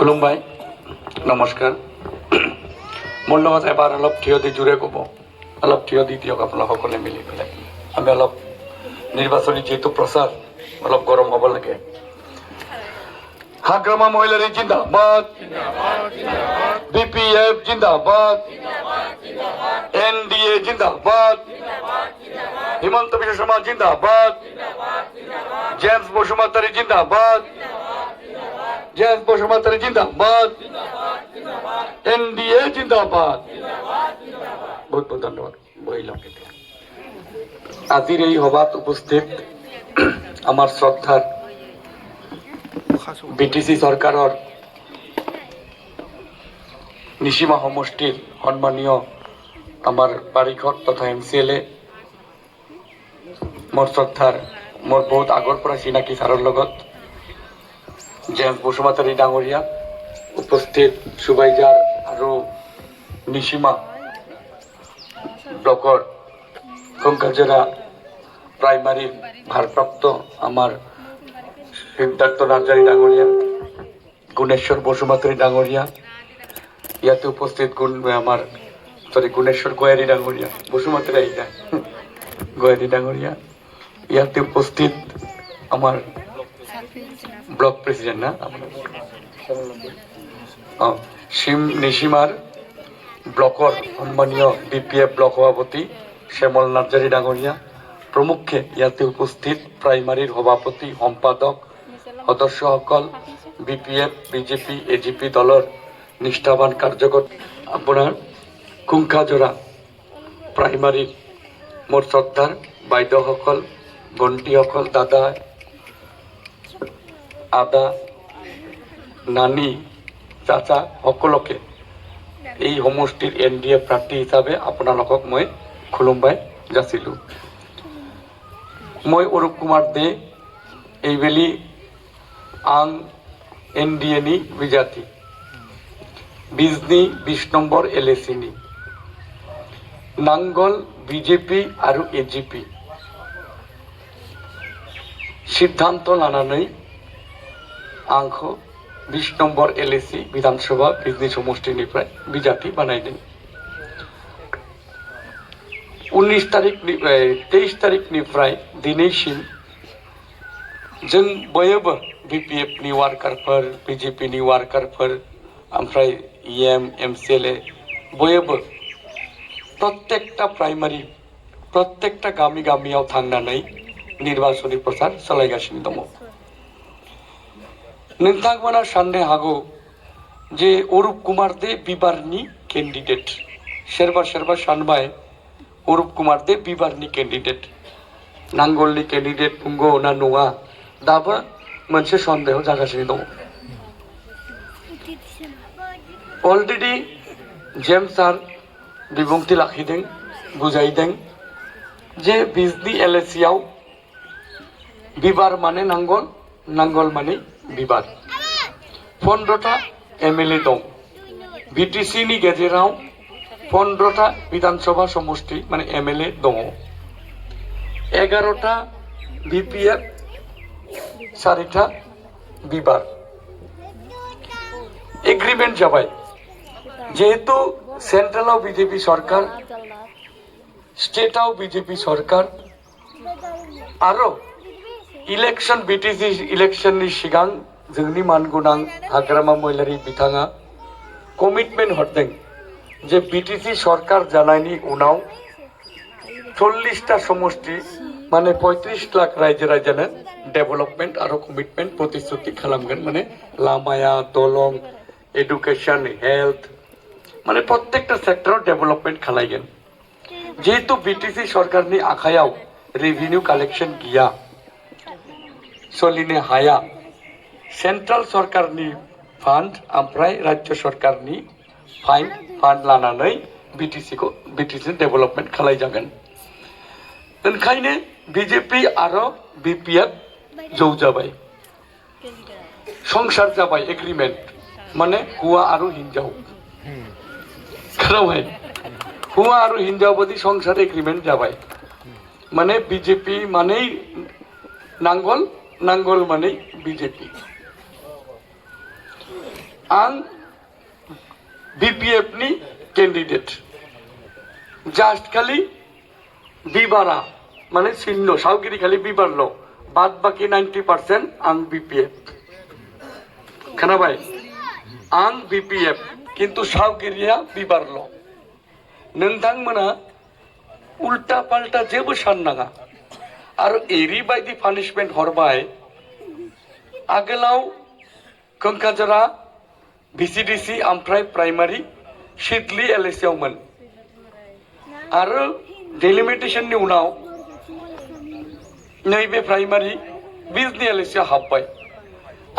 খুলুমবাই নমস্কাৰ মূল্যবান এবাৰ অলপ থিয় দি জোৰে ক'ব অলপ থিয় দি দিয়ক আপোনালোক সকলোৱে মিলি পেলাই আমি অলপ নিৰ্বাচনী যেহেতু প্ৰচাৰ অলপ গৰম হ'ব লাগে হাগ্ৰামা মহিলাৰী জিন্দাবাদ বিপিএফ জিন্দাবাদ এনডিএ জিন্দাবাদ হিমন্ত বিশ্ব শৰ্মা জিন্দাবাদ জেমস বসুমতাৰী জিন্দাবাদ জেমস বসুমতাৰী জিন্দাবাদ এনডিএ জিন্দাবাদ বহুত বহুত ধন্যবাদ বহিলাম আজিৰ এই সভাত উপস্থিত আমাৰ শ্ৰদ্ধাৰ বিটিসি সরকারের নিশিমা সমষ্টির সম্মানীয় আমার পাৰিষদ তথা MCLA মোর শ্রদ্ধার মোর বহুত আগর পৰা চিনাকি ছাৰৰ লগত জেমস বসুমতাৰী ডাঙৰীয়া উপস্থিত সুবাইজাৰ আৰু নিশিমা ব্লকৰ কংকালজৰা প্ৰাইমাৰীৰ ভাৰপ্ৰাপ্ত আমাৰ সিদ্ধার্থ নার্জারি ডাঙরিয়া গুণেশ্বর বসুমতাৰী ডাঙরিয়া ইয়াতে উপস্থিত গুণেশ্বর গোয়ারি ডাঙরিয়া বসুমতাৰী আইতা গোয়ারি ডাঙরিয়া ইয়াতে উপস্থিত আমার ব্লক প্রেসিডেন্ট না নিশিমার ব্লকৰ সম্মানীয় BPF ব্লক সভাপতি শ্যামল নাৰ্জাৰী ডাঙৰীয়া প্ৰমুখ্যে ইয়াতে উপস্থিত প্ৰাইমাৰীৰ সভাপতি সম্পাদক সদস্যসকল BPF BJP AGP দলৰ নিষ্ঠাবান কাৰ্যকৰ্তা আপোনাৰ কুংকাজৰা প্ৰাইমাৰীৰ মোৰ শ্ৰদ্ধাৰ বাইদেউসকল ভণ্টিসকল দাদা আদা নানী চাচা সকলোকে এই সমষ্টিৰ NDA প্ৰাৰ্থী হিচাপে আপোনালোকক মই খুলুমবাই যাচিলোঁ মই অৰূপ কুমাৰ দে এইবেলি আং NDA নি বিজাতি বিজনি 20 নম্বৰ LAC নি নাঙ্গল BJP আৰু AGP সিদ্ধান্ত লানাनै आंख 20 নম্বৰ LAC বিধানসভা বিজনি সমষ্টিनिफ्राय বিজাতি বানাইदों 23 तारिखनिफ्राय दिनैसिम जों बयबो BPF नि वार्कारफोर BJP नि वार्कारफोर ओमफ्राय EM MCLA बयबो प्रत्येकटा प्राइमारि प्रत्येकटा गामि गामियाव थांनानै निर्वाचनी प्रचार सालायगासिनो दङ नोंथांमोना साननो हागौ जे अरूप कुमार दे बिबारनि केन्डिडेट सोरबा सोरबा सानबाय अरूप कुमार दे बिबारनि केन्डिडेट नांगलनि केन्डिडेट बुंगौ ना नङा दाबो मोनसे सन्देह जागासिनो दङ अलरेडि जेम्स सार बिबुंथि लाखिदों बुजायदों जे बिजनि LAC आव बिबार माने नांगल नांगल माने बिबार 15टा MLA दं BTC नि गेजेराव 15टा विधानसभा समष्टि माने MLA दङ 11टा BPF 4टा बिबार एग्रीमेंट जाबाय जेहेतु सेंट्रलाव BJP सरकार स्टेटाव BJP सरकार आरो इलेक्शन BTC इलेक्शन नि सिगां जोंनि मानगोनां हाग्रामा महिलारी बिथाङा कमिटमेन्ट हरदों जे BTC सरकार जानायनि उनाव 40टा समष्टि माने 35 लाख रायजो राजानो डेभेलपमेन्ट आरो कमिटमेन्ट प्रतिश्रुति खालामगोन माने लामाया दलं एडुकेशन हेल्थ माने प्रत्येकटा सेक्टराव डेभेलपमेन्ट खालायगोन जेहेतु BTC सरकारनि आखायाव रेभिनिउ कालेक्शन गैया सोलिनो हाया सेंट्रल सरकारनि फान्ड ओमफ्राय राज्य सरकारनि फान्ड लानानै BTC डेभेलपमेन्ट खालायजागोन ओंखायनो BJP आरो BPF जौ जाबाय संसार जाबाय एग्रीमेंट माने हौवा आरो हिनजाव खोनाबाय हौवा आरो हिनजाव बायदि संसार एग्रीमेंट जाबाय माने BJP माने नांगल नांगल माने BJP आं BPF नि कैंडिडेट जास्ट खाली बिबारा माने चिन्ह सावगिरि खाली बिबारल बाद बाकी 90% आं BPF खोनाबाय आं BPF किन्तु सावगिरिया बिबारल नोंथांमोना उल्टा पाल्टा जेबो साननाङा आरो एरैबायदि पानिशमेन्ट हरबाय आगोलाव कंकाजरा VCDC ओमफ्राय प्राइमारि सिडली LSC आवमोन आरो डेलिमिटेशननि उनाव नैबे प्राइमारि बिजनि LSC आव हाबबाय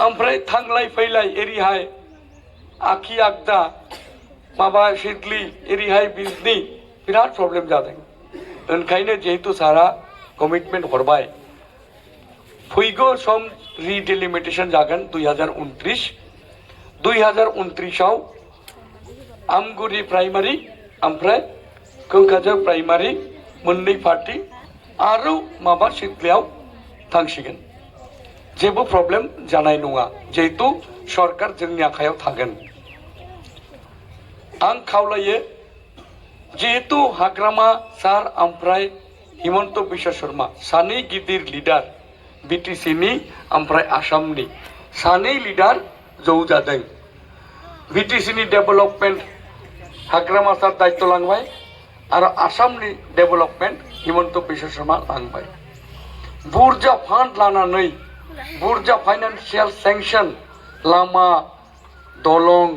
ओमफ्राय थांलाय फैलाय एरैहाय आखि आगदा माबा सिडली एरैहाय बिजनि बिराद प्रब्लेम जादों ओंखायनो जेहेतु सारा कमिटमेन्ट हरबाय फैगौ सम रिडेलिमिटेशन जागोन 2029 आव आमगुरि प्राइमारि ओमफ्राय कंकाझर प्राइमारि मोननै पार्टी आरो माबा सिडलीयाव थांसिगोन जेबो प्रब्लेम जानाय नङा जेहेतु सरकार जोंनि आखायाव थागोन आं खावलायो जेहेतु हाग्रामा सार ओमफ्राय हिमन्त बिश्व शर्मा सानै गिदिर लिडार BTC नि ओमफ्राय आसामनि सानै लिडार जौ जादों BTC नि डेभेलपमेन्ट हाग्रामा सार दायित्व लांबाय आरो आसामनि डेभेलपमेन्ट हिमन्त बिश्व शर्मा लांबाय बुरजा फान्ड लानानै बुरजा फाइनान्सियेल सेंक्शन लामा दलं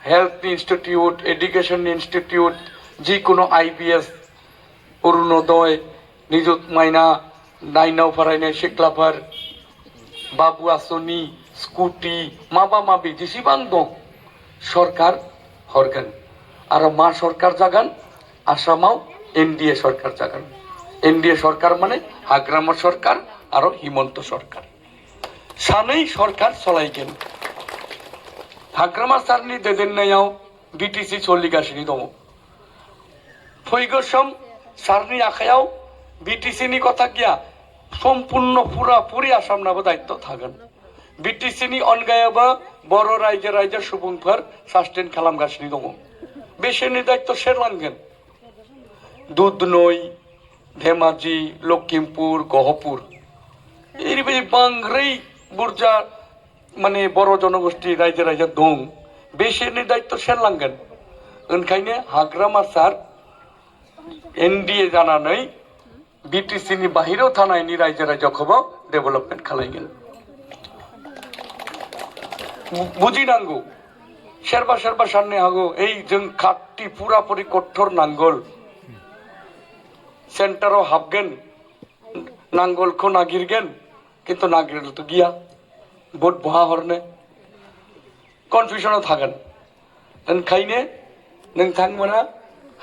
हेल्थ इन्स्टिट्यूट एडुकेशन इन्स्टिट्यूट जिकुनु IBS अरुणोदय निजुत माइना नाइनाव फरायनाय सिख्लाफोर बाबु आसनि स्कुटि माबा माबि जेसेबां दं सरकार हरगोन आरो मा सरकार जागोन आसामाव NDA सरकार जागोन NDA सरकार माने हाग्रामा सरकार आरो हिमन्त सरकार सानै सरकार सलायगोन हाग्रामा सारनि दैदेननायाव BTC सोलिगासिनो दङ फैगौ सम सारनि आखायाव BTC नि कथा गैया सम्पूर्ण पुरापुरि आसामनाबो दायित्व थागोन BTC नि अनगायैबो बर' रायजो सुबुंफोर सास्टेन खालामगासिनो दङ बिसोरनि दायित्व सोर लांगोन दुधनৈ धेमाजि लखिमपुर गहपुर एरैबायदि बांद्राय बुरजा माने बर' जनगोष्ठी रायजो दं बिसोरनि दायित्व सोर लांगोन ओंखायनो हाग्रामा सार NDA जानानै BTC नि बाहेरायाव थानायनि रायजोखौबो डेभेलपमेन्ट खालामगोन बुजिनांगौ सोरबा साननो हागौ ओइ जों खाथि पुरापुरि कट्टर नांगोल सेन्टाराव हाबगोन नांगोलखौ नागिरगोन किन्तु नागिरनोथ' गैया भट बहा हरनो कनफिउसनाव थागोन ओंखायनो नोंथांमोना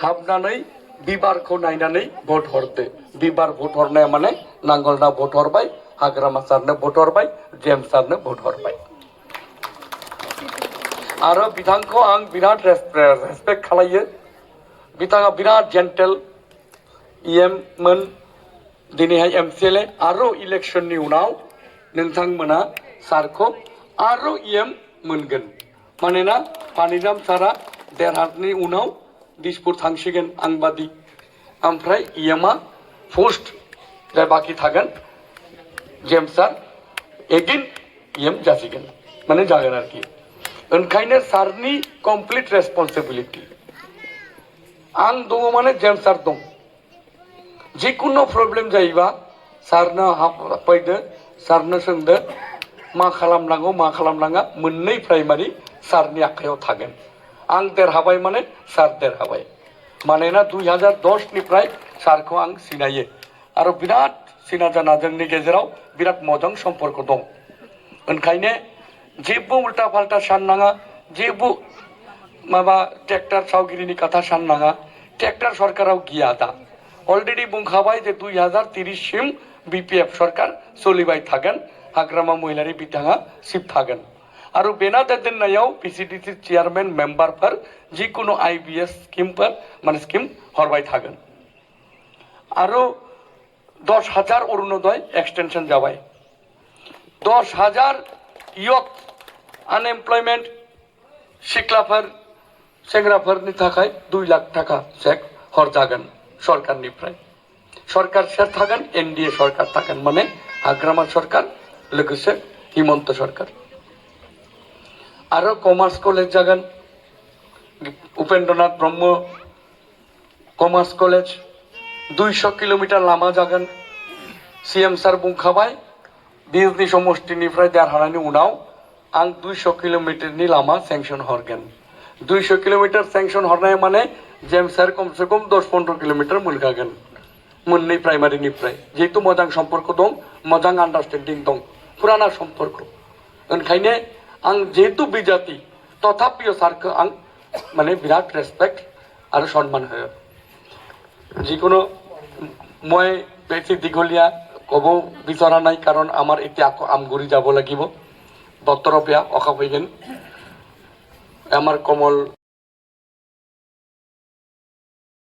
हाबनानै बिबारखौ नायनानै भट हरदो बिबार भट हरनाया माने नांगोलना भट हरबाय हाग्रामा सारनो भट हरबाय जेम्स सारनो भट हरबाय आरो बिथांखौ आं बिराद रेसपेक्ट खालायो बिथाङा बिराद जेन्टेल EM मोन दिनैहाय MCLA आरो इलेक्शननि उनाव नोंथांमोना सारखौ आरो EM मोनगोन मानोना पानिराम सारा देरहानायनि उनाव दिसपुर थांसिगोन आंबादि ओमफ्राय EM आ पोस्ट जाय बाखि थागोन जेम्स सार एगेन EM जासिगोन माने जागोन आरोखि ओंखायनो सारनि कमप्लिट रेसपन्सिबिलिटि आं दङ माने जेम्स सार दं जिकुनु प्रब्लेम जायोबा सारनो फैदो सारनो सोंदो मा खालामनांगौ मा खालामनाङा मोननै प्राइमारि सारनि आखायाव थागोन आं देरहाबाय माने सार देरहाबाय मानोना 2010 निफ्राय सारखौ आं सिनायो आरो बिराद सिना जाना जोंनि गेजेराव बिराद मोजां सम्पर्क दं ओंखायनो जेबो उल्टा फाल्टा साननाङा जेबो माबा ट्रेक्टर सावगिरिनि खोथा साननाङा ट्रेक्टर सरकाराव गैया दा अलरेडि बुंखाबाय जे 2030 सिम BPF सरकार सोलिबाय थागोन हाग्रामा महिलारि बिथाङा सिप थागोन आरो बेना दैदेननायाव PCDC चेयारमेन मेम्बारफोर जिकुनु IBS स्किमफोर माने स्किम हरबाय थागोन आरो 10,000 अरुणोदय एक्सटेंशन जाबाय 10,000 youth unemployment सिख्लाफोर सेंग्राफोरनि थाखाय 2 लाख थाखा चेक हरजागोन सरकारनिफ्राय सरकार सेर थागोन एनडिए सरकार थागोन माने हाग्रामा सरकार लोगोसे हिमंत सरकार आरो कमार्स कलेज जागोन Upendranath Brahma commerce college 200 kilometre Lama जागोन सीएम सार बुंखाबाय बिजनि समष्टिनिफ्राय देरहानायनि उनाव आं 200 किलोमीटरनि लामा सेंसन हरगोन 200 किलोमीटर सेंसन हरनाय माने जेम सार कम से कम 10-15 किलोमीटर मोनखागोन मोननै प्राइमारिनिफ्राय जेहेतु मोजां सम्पर्क दं मोजां आन्डारस्टेन्डिं दं पुराना सम्पर्क ओंखायनो आं जेहेतु बिजाति तथापिও सारखौ आं माने बिराद रेसपेक्ट आरो सन्मान होयो যিকোনো মই বেছি দীঘলীয়া ক'ব বিচৰা নাই কাৰণ আমাৰ এতিয়া আকৌ আমগুৰি যাব লাগিব বতৰ বেয়া অখা ফেগেন আমাৰ কমল